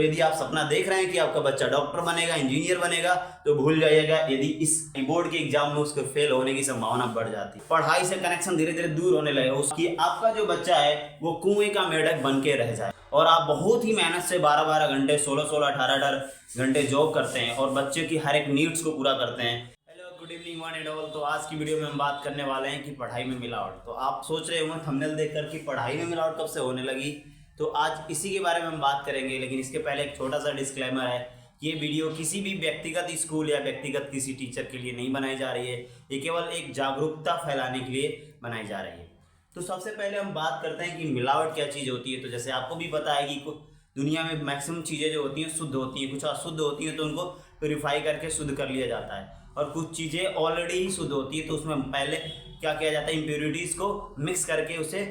यदि आप सपना देख रहे हैं कि आपका बच्चा डॉक्टर बनेगा, इंजीनियर बनेगा, तो भूल जाइएगा, यदि इस बोर्ड के एग्जाम में उसके फेल होने की संभावना बढ़ जाती है। पढ़ाई से कनेक्शन धीरे धीरे दूर होने लगे उसकी, आपका जो बच्चा है वो कुएं का मेढक बन के रह जाए और आप बहुत ही मेहनत से 12-12 घंटे, 16-16, 18-18 घंटे जॉब करते हैं और बच्चे की हर एक नीड्स को पूरा करते हैं। Hello, good evening one and all. तो आज की वीडियो में हम बात करने वाले हैं कि पढ़ाई में मिलावट। तो आप सोच रहे होंगे थंबनेल देखकर कि पढ़ाई में मिलावट कब से होने लगी, तो आज इसी के बारे में हम बात करेंगे। लेकिन इसके पहले एक छोटा सा डिस्क्लेमर है, ये वीडियो किसी भी व्यक्तिगत स्कूल या व्यक्तिगत किसी टीचर के लिए नहीं बनाई जा रही है, ये केवल एक जागरूकता फैलाने के लिए बनाई जा रही है। तो सबसे पहले हम बात करते हैं कि मिलावट क्या चीज़ होती है। तो जैसे आपको भी पता है कि दुनिया में मैक्सिमम चीज़ें जो होती हैं शुद्ध होती हैं, कुछ अशुद्ध होती हैं तो उनको प्योरीफाई करके शुद्ध कर लिया जाता है, और कुछ चीज़ें ऑलरेडी ही शुद्ध होती है तो उसमें पहले क्या किया जाता है, इम्प्योरिटीज़ को मिक्स करके उसे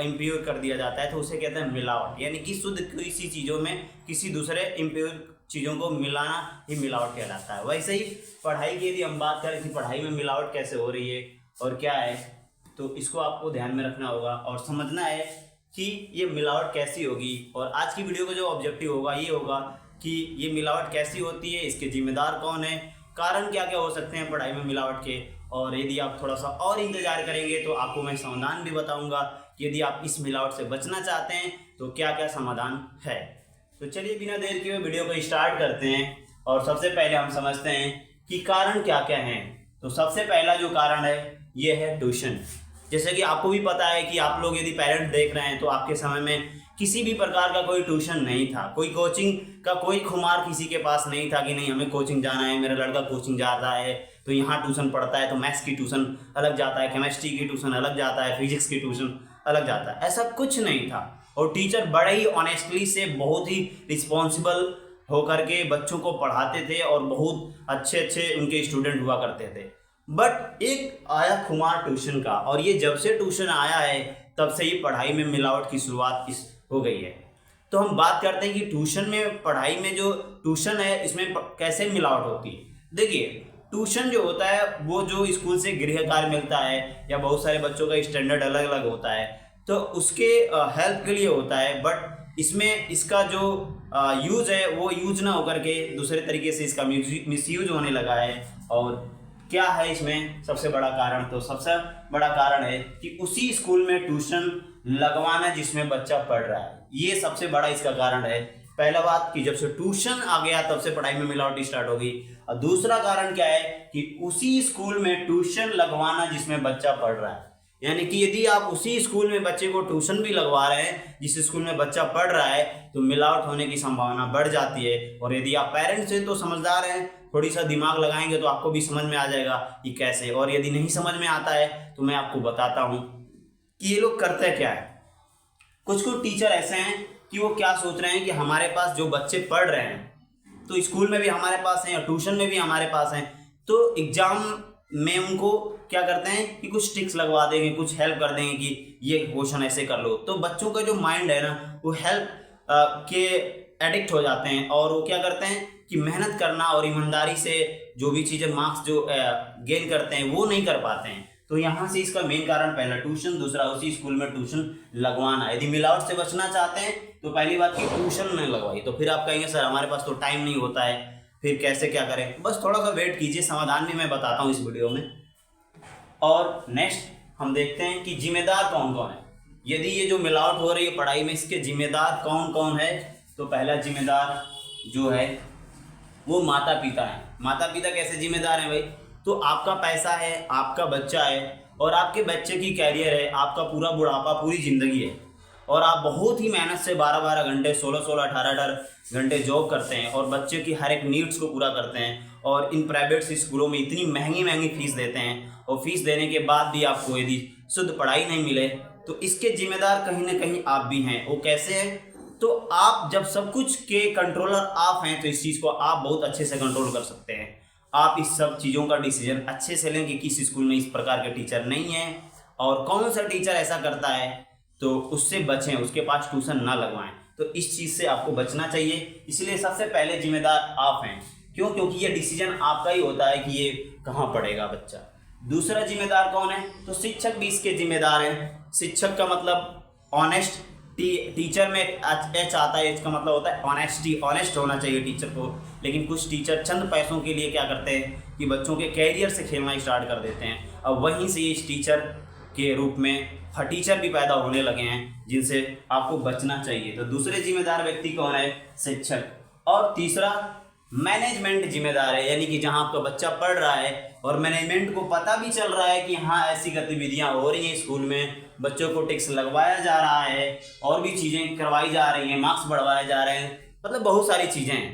इम्प्योर कर दिया जाता है, तो उसे कहते हैं मिलावट। यानी कि शुद्ध किसी चीज़ों में किसी दूसरे इम्प्योर चीज़ों को मिलाना ही मिलावट कहलाता है। वैसे ही पढ़ाई की यदि हम बात करें कि पढ़ाई में मिलावट कैसे हो रही है और क्या है, तो इसको आपको ध्यान में रखना होगा और समझना है कि ये मिलावट कैसी होगी। और आज की वीडियो का जो ऑब्जेक्टिव होगा ये होगा कि ये मिलावट कैसी होती है, इसके जिम्मेदार कौन है, कारण क्या क्या हो सकते हैं पढ़ाई में मिलावट के। और यदि आप थोड़ा सा और इंतजार करेंगे तो आपको मैं समाधान भी बताऊंगा कि यदि आप इस मिलावट से बचना चाहते हैं तो क्या क्या समाधान है। तो चलिए बिना देर किए वीडियो को स्टार्ट करते हैं और सबसे पहले हम समझते हैं कि कारण क्या क्या हैं। तो सबसे पहला जो कारण है ये है ट्यूशन। जैसे कि आपको भी पता है कि आप लोग यदि पेरेंट्स देख रहे हैं तो आपके समय में किसी भी प्रकार का कोई ट्यूशन नहीं था, कोई कोचिंग का कोई खुमार किसी के पास नहीं था कि नहीं हमें कोचिंग जाना है, मेरा लड़का कोचिंग जाता है तो यहाँ ट्यूशन पढ़ता है, तो मैथ्स की ट्यूशन अलग जाता है, केमिस्ट्री की ट्यूशन अलग जाता है, फिजिक्स की ट्यूशन अलग जाता है। ऐसा कुछ नहीं था और टीचर बड़े ही ऑनेस्टली से बहुत ही रिस्पॉन्सिबल होकर के बच्चों को पढ़ाते थे और बहुत अच्छे अच्छे उनके स्टूडेंट हुआ करते थे। बट एक आया खुमार ट्यूशन का, और ये जब से ट्यूशन आया है तब से ही पढ़ाई में मिलावट की शुरुआत हो गई है। तो हम बात करते हैं कि ट्यूशन में, पढ़ाई में जो ट्यूशन है इसमें कैसे मिलावट होती है। देखिए, ट्यूशन जो होता है वो जो स्कूल से गृह कार्य मिलता है या बहुत सारे बच्चों का स्टैंडर्ड अलग अलग होता है तो उसके हेल्प के लिए होता है। बट इसमें इसका जो यूज है वो यूज ना होकर के दूसरे तरीके से इसका मिसयूज होने लगा है। और क्या है इसमें सबसे बड़ा कारण, तो सबसे बड़ा कारण है कि उसी स्कूल में ट्यूशन लगवाना जिसमें बच्चा पढ़ रहा है, ये सबसे बड़ा इसका कारण है। पहला बात कि जब से ट्यूशन आ गया तब से पढ़ाई में मिलावट स्टार्ट होगी। और दूसरा कारण क्या है कि उसी स्कूल में ट्यूशन लगवाना जिसमें बच्चा पढ़ रहा है। यानी कि यदि आप उसी स्कूल में बच्चे को ट्यूशन भी लगवा रहे हैं जिस स्कूल में बच्चा पढ़ रहा है तो मिलावट होने की संभावना बढ़ जाती है। और यदि आप पेरेंट्स हैं तो समझदार हैं, थोड़ी सा दिमाग लगाएंगे तो आपको भी समझ में आ जाएगा कि कैसे। और यदि नहीं समझ में आता है तो मैं आपको बताता हूँ कि ये लोग करते क्या है। कुछ टीचर ऐसे हैं कि वो क्या सोच रहे हैं कि हमारे पास जो बच्चे पढ़ रहे हैं तो स्कूल में भी हमारे पास हैं और ट्यूशन में भी हमारे पास हैं, तो एग्जाम में उनको क्या करते हैं कि कुछ ट्रिक्स लगवा देंगे, कुछ हेल्प कर देंगे कि ये क्वेश्चन ऐसे कर लो। तो बच्चों का जो माइंड है ना वो हेल्प के एडिक्ट हो जाते हैं और वो क्या करते हैं कि मेहनत करना और ईमानदारी से जो भी चीज़ें मार्क्स जो गेन करते हैं वो नहीं कर पाते हैं। तो यहाँ से इसका मेन कारण पहला ट्यूशन, दूसरा उसी स्कूल में ट्यूशन लगवाना। यदि मिलावट से बचना चाहते हैं तो पहली बात कि ट्यूशन नहीं लगवाई। तो फिर आप कहेंगे सर हमारे पास तो टाइम नहीं होता है, फिर कैसे क्या करें। बस थोड़ा सा वेट कीजिए, समाधान भी मैं बताता हूँ इस वीडियो में। और नेक्स्ट हम देखते हैं कि जिम्मेदार कौन कौन है। यदि ये जो मिलावट हो रही है पढ़ाई में इसके जिम्मेदार कौन कौन है, तो पहला जिम्मेदार जो है वो माता पिता है। माता पिता कैसे जिम्मेदार हैं भाई, तो आपका पैसा है, आपका बच्चा है और आपके बच्चे की कैरियर है, आपका पूरा बुढ़ापा, पूरी ज़िंदगी है और आप बहुत ही मेहनत से 12-12 घंटे, 16-16, 18-18 घंटे जॉब करते हैं और बच्चे की हर एक नीड्स को पूरा करते हैं। और इन प्राइवेट स्कूलों में इतनी महंगी महंगी फीस देते हैं और फीस देने के बाद भी आपको यदि शुद्ध पढ़ाई नहीं मिले तो इसके जिम्मेदार कहीं ना कहीं आप भी हैं। वो कैसे है, तो आप जब सब कुछ के कंट्रोलर आप हैं तो इस चीज़ को आप बहुत अच्छे से कंट्रोल कर सकते हैं। आप इस सब चीज़ों का डिसीजन अच्छे से लें कि किस स्कूल में इस प्रकार के टीचर नहीं हैं और कौन सा टीचर ऐसा करता है तो उससे बचें, उसके पास ट्यूशन ना लगवाएं। तो इस चीज़ से आपको बचना चाहिए। इसलिए सबसे पहले जिम्मेदार आप हैं। क्यों? क्योंकि ये डिसीजन आपका ही होता है कि ये कहाँ पढ़ेगा बच्चा। दूसरा जिम्मेदार कौन है, तो शिक्षक भी इसके जिम्मेदार हैं। शिक्षक का मतलब ऑनेस्ट टीचर में एच आता है, एच का मतलब होता है ऑनेस्टी, ऑनेस्ट होना चाहिए टीचर को। लेकिन कुछ टीचर चंद पैसों के लिए क्या करते हैं कि बच्चों के कैरियर से खेलना स्टार्ट कर देते हैं। अब वहीं से इस टीचर के रूप में टीचर भी पैदा होने लगे हैं जिनसे आपको बचना चाहिए। तो दूसरे जिम्मेदार व्यक्ति कौन है? शिक्षक। और तीसरा मैनेजमेंट जिम्मेदार है, यानी कि जहां आपका बच्चा पढ़ रहा है और मैनेजमेंट को पता भी चल रहा है कि हाँ ऐसी गतिविधियां हो रही हैं स्कूल में, बच्चों को टिक्स लगवाया जा रहा है और भी चीज़ें करवाई जा रही हैं, मार्क्स बढ़वाए जा रहे हैं, मतलब बहुत सारी चीज़ें हैं।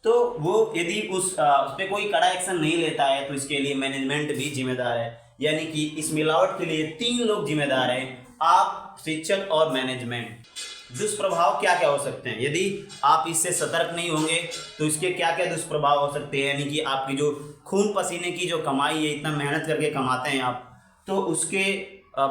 तो वो यदि उस पर कोई कड़ा एक्शन नहीं लेता है तो इसके लिए मैनेजमेंट भी जिम्मेदार है। यानी कि इस मिलावट के लिए 3 लोग जिम्मेदार हैं, आप, शिक्षक और मैनेजमेंट। दुष्प्रभाव क्या क्या हो सकते हैं? यदि आप इससे सतर्क नहीं होंगे तो इसके क्या क्या दुष्प्रभाव हो सकते हैं? यानी कि आपकी जो खून पसीने की जो कमाई है, इतना मेहनत करके कमाते हैं आप, तो उसके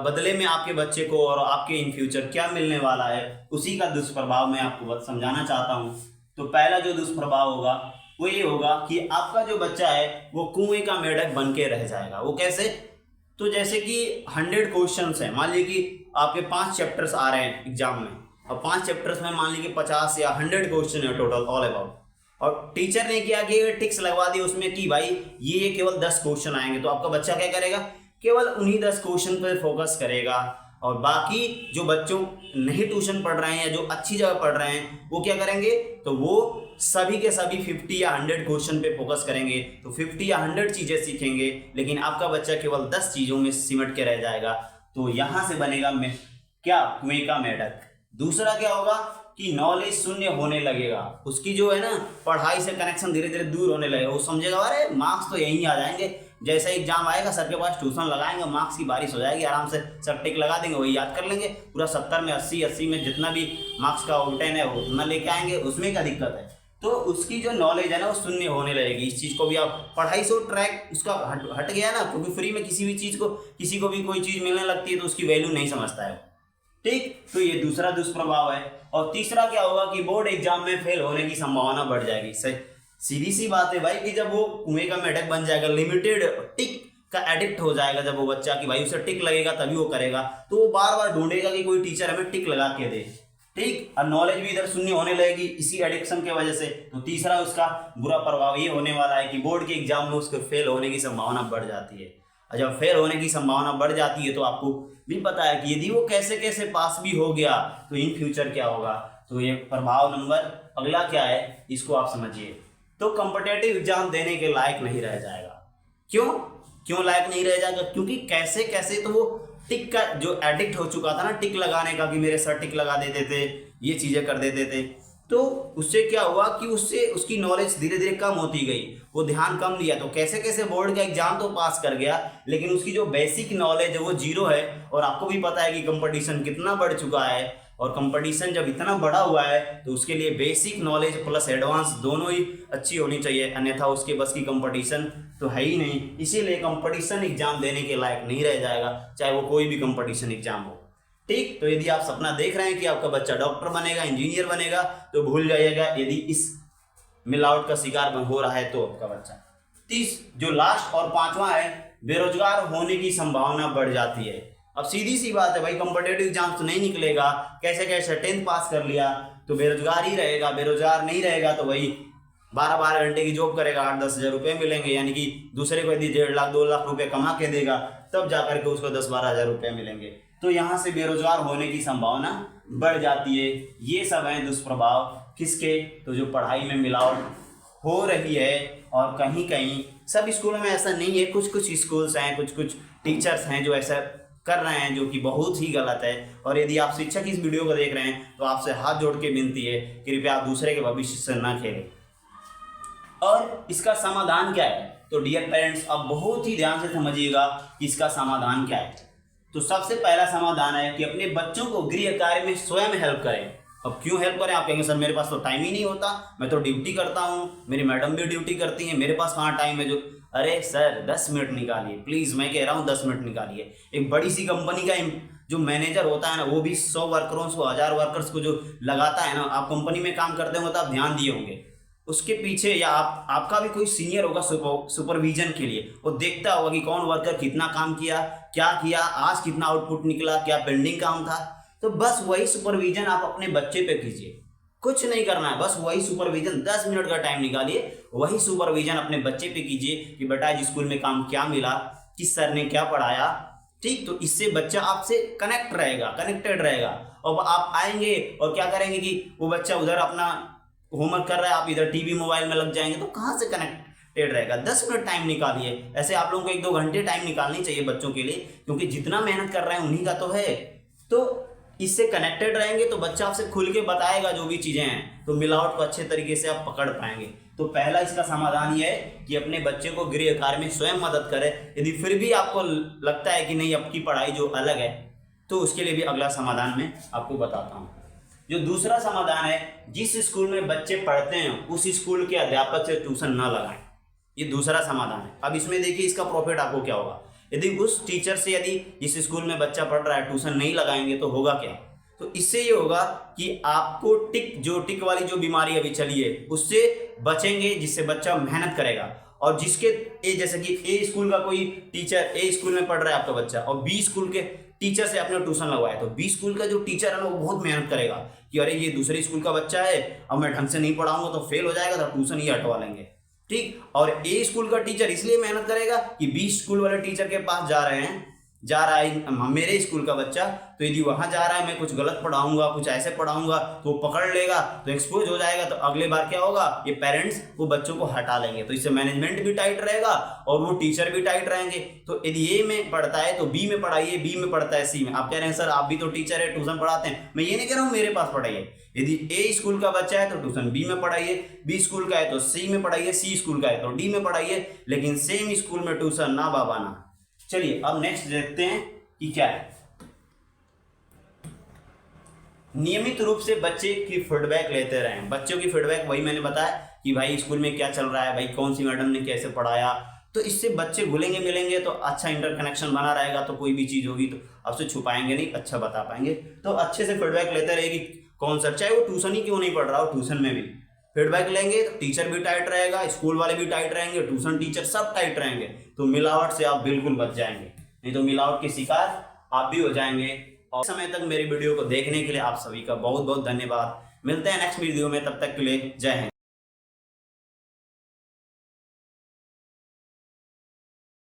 बदले में आपके बच्चे को और आपके इन फ्यूचर क्या मिलने वाला है, उसी का दुष्प्रभाव मैं आपको समझाना चाहता हूँ। तो पहला जो दुष्प्रभाव होगा वो ये होगा कि आपका जो बच्चा है वो कुएं का मेंढक बन के रह जाएगा। वो कैसे? तो जैसे कि 100 क्वेश्चंस हैं, मान लीजिए कि आपके 5 चैप्टर्स आ रहे हैं एग्जाम में, और 5 चैप्टर्स में मान लीजिए 50 या 100 क्वेश्चन है टोटल ऑल अबाउट, और टीचर ने क्या किया, टिक्स लगवा दी उसमें कि भाई ये केवल 10 क्वेश्चन आएंगे। तो आपका बच्चा क्या करेगा? केवल उन्हीं 10 क्वेश्चन पर फोकस करेगा, और बाकी जो बच्चों नहीं ट्यूशन पढ़ रहे हैं या जो अच्छी जगह पढ़ रहे हैं वो क्या करेंगे? तो वो सभी के सभी 50 या 100 क्वेश्चन पे फोकस करेंगे, तो 50 या 100 चीज़ें सीखेंगे, लेकिन आपका बच्चा केवल 10 चीज़ों में सिमट के रह जाएगा। तो यहाँ से बनेगा क्या? कुएं का मेंढक। दूसरा क्या होगा कि नॉलेज शून्य होने लगेगा, उसकी जो है ना पढ़ाई से कनेक्शन धीरे धीरे दूर होने लगेगा। वो समझेगा अरे मार्क्स तो यहीं आ जाएंगे, जैसे एग्जाम आएगा सर के पास ट्यूशन लगाएंगे, मार्क्स की बारिश हो जाएगी, आराम से सर टिक लगा देंगे, वही याद कर लेंगे, पूरा 70 में 80 में जितना भी मार्क्स का ओवरटेन है वो उतना लेके आएंगे, उसमें क्या दिक्कत है? तो उसकी जो नॉलेज है ना वो शून्य होने लगेगी। इस चीज़ को भी आप पढ़ाई से ट्रैक उसका हट गया ना, क्योंकि फ्री में किसी भी चीज़ को, किसी को भी कोई चीज़ मिलने लगती है तो उसकी वैल्यू नहीं समझता है। ठीक, तो ये दूसरा दुष्प्रभाव है। और तीसरा क्या होगा कि बोर्ड एग्जाम में फेल होने की संभावना बढ़ जाएगी। सही, सीधी सी बात है भाई कि जब वो कुएं का मेंढक बन जाएगा, लिमिटेड टिक का एडिक्ट हो जाएगा जब वो बच्चा, कि भाई उसे टिक लगेगा तभी वो करेगा, तो वो बार बार ढूंढेगा कि कोई टीचर हमें टिक लगा के दे। ठीक, और नॉलेज भी इधर शून्य होने लगेगी इसी एडिक्शन के वजह से। तो तीसरा उसका बुरा प्रभाव ये होने वाला है कि बोर्ड के एग्जाम में उसके फेल होने की संभावना बढ़ जाती है। और जब फेल होने की संभावना बढ़ जाती है तो आपको भी पता है कि यदि वो कैसे कैसे पास भी हो गया तो इन फ्यूचर क्या होगा। तो ये प्रभाव नंबर अगला क्या है, इसको आप समझिए। तो कॉम्पिटिटिव एग्जाम देने के लायक नहीं रह जाएगा। क्यों लायक नहीं रह जाएगा? क्योंकि कैसे कैसे तो वो टिक का जो एडिक्ट हो चुका था ना, टिक लगाने का, कि मेरे सर टिक लगा देते थे, ये चीज़ें कर देते थे, तो उससे क्या हुआ कि उससे उसकी नॉलेज धीरे धीरे कम होती गई, वो ध्यान कम दिया, तो कैसे कैसे बोर्ड का एग्जाम तो पास कर गया, लेकिन उसकी जो बेसिक नॉलेज है वो जीरो है। और आपको भी पता है कि कंपटीशन कितना बढ़ चुका है, और कंपटीशन जब इतना बड़ा हुआ है तो उसके लिए बेसिक नॉलेज प्लस एडवांस दोनों ही अच्छी होनी चाहिए, अन्यथा उसके बस की कंपटीशन तो है ही नहीं। इसीलिए कंपटीशन एग्जाम देने के लायक नहीं रह जाएगा, चाहे वो कोई भी कंपटीशन एग्जाम हो। ठीक, तो यदि आप सपना देख रहे हैं कि आपका बच्चा डॉक्टर बनेगा, इंजीनियर बनेगा, तो भूल जाइएगा यदि इस मिलावट का शिकार हो रहा है तो आपका बच्चा। जो लास्ट और 5वां है, बेरोजगार होने की संभावना बढ़ जाती है। अब सीधी सी बात है भाई, कॉम्पिटिटिव एग्जाम तो नहीं निकलेगा, कैसे कैसे 10th पास कर लिया तो बेरोजगार ही रहेगा, बेरोजगार नहीं रहेगा तो वही 12-12 घंटे की जॉब करेगा, 8-10 हज़ार रुपये मिलेंगे, यानी कि दूसरे को यदि 1.5 लाख 2 लाख रुपए कमा के देगा तब जा करके उसको 10-12 हज़ार रुपये मिलेंगे। तो यहाँ से बेरोजगार होने की संभावना बढ़ जाती है। ये सब हैं दुष्प्रभाव किसके? तो जो पढ़ाई में मिलावट हो रही है, और कहीं कहीं सब स्कूलों में ऐसा नहीं है, कुछ कुछ स्कूल्स हैं, कुछ कुछ टीचर्स हैं जो ऐसा कर रहे हैं, जो कि बहुत ही गलत है। और यदि आप शिक्षक इस वीडियो को देख रहे हैं तो आपसे हाथ जोड़ के विनती है, कृपया आप दूसरे के भविष्य से ना खेलें। और इसका समाधान क्या है? तो डियर पेरेंट्स, आप बहुत ही ध्यान से समझिएगा कि इसका समाधान क्या है। तो सबसे पहला समाधान है कि अपने बच्चों को गृह कार्य में स्वयं हेल्प करें। अब क्यों हेल्प करें? आप कहेंगे सर मेरे पास तो टाइम ही नहीं होता, मैं तो ड्यूटी करता हूँ, मेरी मैडम भी ड्यूटी करती हैं, मेरे पास कहाँ टाइम है। जो अरे सर 10 मिनट निकालिए प्लीज़, मैं कह रहा हूँ 10 मिनट निकालिए। एक बड़ी सी कंपनी का जो मैनेजर होता है ना, वो भी 100 वर्करों को, 1000 वर्कर्स को जो लगाता है ना, आप कंपनी में काम करते होंगे तो आप ध्यान दिए होंगे, उसके पीछे या आपका भी कोई सीनियर होगा सुपरविजन के लिए, वो देखता होगा कि कौन वर्कर कितना काम किया, क्या किया, आज कितना आउटपुट निकला, क्या पेंडिंग काम था। तो बस वही सुपरविजन आप अपने बच्चे पे कीजिए, कुछ नहीं करना है, बस वही सुपरविजन 10 मिनट का टाइम निकालिए, वही सुपरविजन अपने बच्चे पे कीजिए कि बेटा आज स्कूल में काम क्या मिला, किस सर ने क्या पढ़ाया, ठीक। तो इससे बच्चा आपसे कनेक्टेड रहेगा। और आप आएंगे और क्या करेंगे कि वो बच्चा उधर अपना होमवर्क कर रहा है, आप इधर टीवी मोबाइल में लग जाएंगे, तो कहाँ से कनेक्टेड रहेगा। 10 मिनट टाइम निकालिए, ऐसे आप लोगों को 1-2 घंटे टाइम निकालनी चाहिए बच्चों के लिए, क्योंकि जितना मेहनत कर रहे हैं उन्हीं का तो है। तो इससे कनेक्टेड रहेंगे तो बच्चा आपसे खुल के बताएगा जो भी चीजें हैं, तो मिलावट को अच्छे तरीके से आप पकड़ पाएंगे। तो पहला इसका समाधान ये है कि अपने बच्चे को गृह कार्य में स्वयं मदद करें। यदि फिर भी आपको लगता है कि नहीं आपकी पढ़ाई जो अलग है, तो उसके लिए भी अगला समाधान मैं आपको बताता हूँ। जो दूसरा समाधान है, जिस स्कूल में बच्चे पढ़ते हैं उस स्कूल के अध्यापक से ट्यूशन न लगाएं। ये दूसरा समाधान है। अब इसमें देखिए इसका प्रॉफिट आपको क्या होगा। यदि उस टीचर से, यदि जिस स्कूल में बच्चा पढ़ रहा है, ट्यूशन नहीं लगाएंगे तो होगा क्या। तो इससे ये होगा कि आपको टिक वाली जो बीमारी अभी चली है उससे बचेंगे, जिससे बच्चा मेहनत करेगा। और जिसके जैसे कि ए स्कूल का कोई टीचर, ए स्कूल में पढ़ रहा है आपका बच्चा और बी स्कूल के टीचर से आपने ट्यूशन लगवाया, तो बी स्कूल का जो टीचर है ना वो बहुत मेहनत करेगा कि अरे ये दूसरे स्कूल का बच्चा है, अब मैं ढंग से नहीं पढ़ाऊंगा तो फेल हो जाएगा, तो ट्यूशन ही हटवा लेंगे, ठीक। और ए स्कूल का टीचर इसलिए मेहनत करेगा कि बी स्कूल वाले टीचर के पास जा रहा है मेरे स्कूल का बच्चा, तो यदि वहां जा रहा है मैं कुछ गलत पढ़ाऊंगा, कुछ ऐसे पढ़ाऊंगा तो वो पकड़ लेगा, तो एक्सपोज हो जाएगा, तो अगले बार क्या होगा, ये पेरेंट्स वो बच्चों को हटा लेंगे। तो इससे मैनेजमेंट भी टाइट रहेगा और वो टीचर भी टाइट रहेंगे। तो यदि ए में पढ़ता है तो बी में पढ़ाइए, बी में पढ़ता है सी में। आप कह रहे हैं सर आप भी तो टीचर है, ट्यूशन पढ़ाते हैं, मैं ये नहीं कह रहा हूँ मेरे पास पढ़ाइए। यदि ए स्कूल का बच्चा है तो ट्यूशन बी में पढ़ाइए, बी स्कूल का है तो सी में पढ़ाइए, सी स्कूल का है तो डी में पढ़ाइए, लेकिन सेम स्कूल में ट्यूशन ना बाबा ना। चलिए अब नेक्स्ट देखते हैं कि क्या है। नियमित रूप से बच्चे की फीडबैक लेते रहें। बच्चों की फीडबैक वही मैंने बताया कि भाई स्कूल में क्या चल रहा है, भाई कौन सी मैडम ने कैसे पढ़ाया, तो इससे बच्चे घुलेंगे मिलेंगे तो अच्छा इंटरकनेक्शन बना रहेगा। तो कोई भी चीज होगी तो आपसे छुपाएंगे नहीं, अच्छा बता पाएंगे। तो अच्छे से फीडबैक लेते रहेगी कौन सा, चाहे वो ट्यूशन ही क्यों नहीं पढ़ रहा हो, ट्यूशन में भी फीडबैक लेंगे तो टीचर भी टाइट रहेगा, स्कूल वाले भी टाइट रहेंगे, ट्यूशन टीचर सब टाइट रहेंगे। तो मिलावट से आप बिल्कुल बच जाएंगे, नहीं तो मिलावट के शिकार आप भी हो जाएंगे। और समय तक मेरी वीडियो को देखने के लिए आप सभी का बहुत बहुत धन्यवाद। मिलते हैं नेक्स्ट वीडियो में, तब तक के लिए जय हिंद।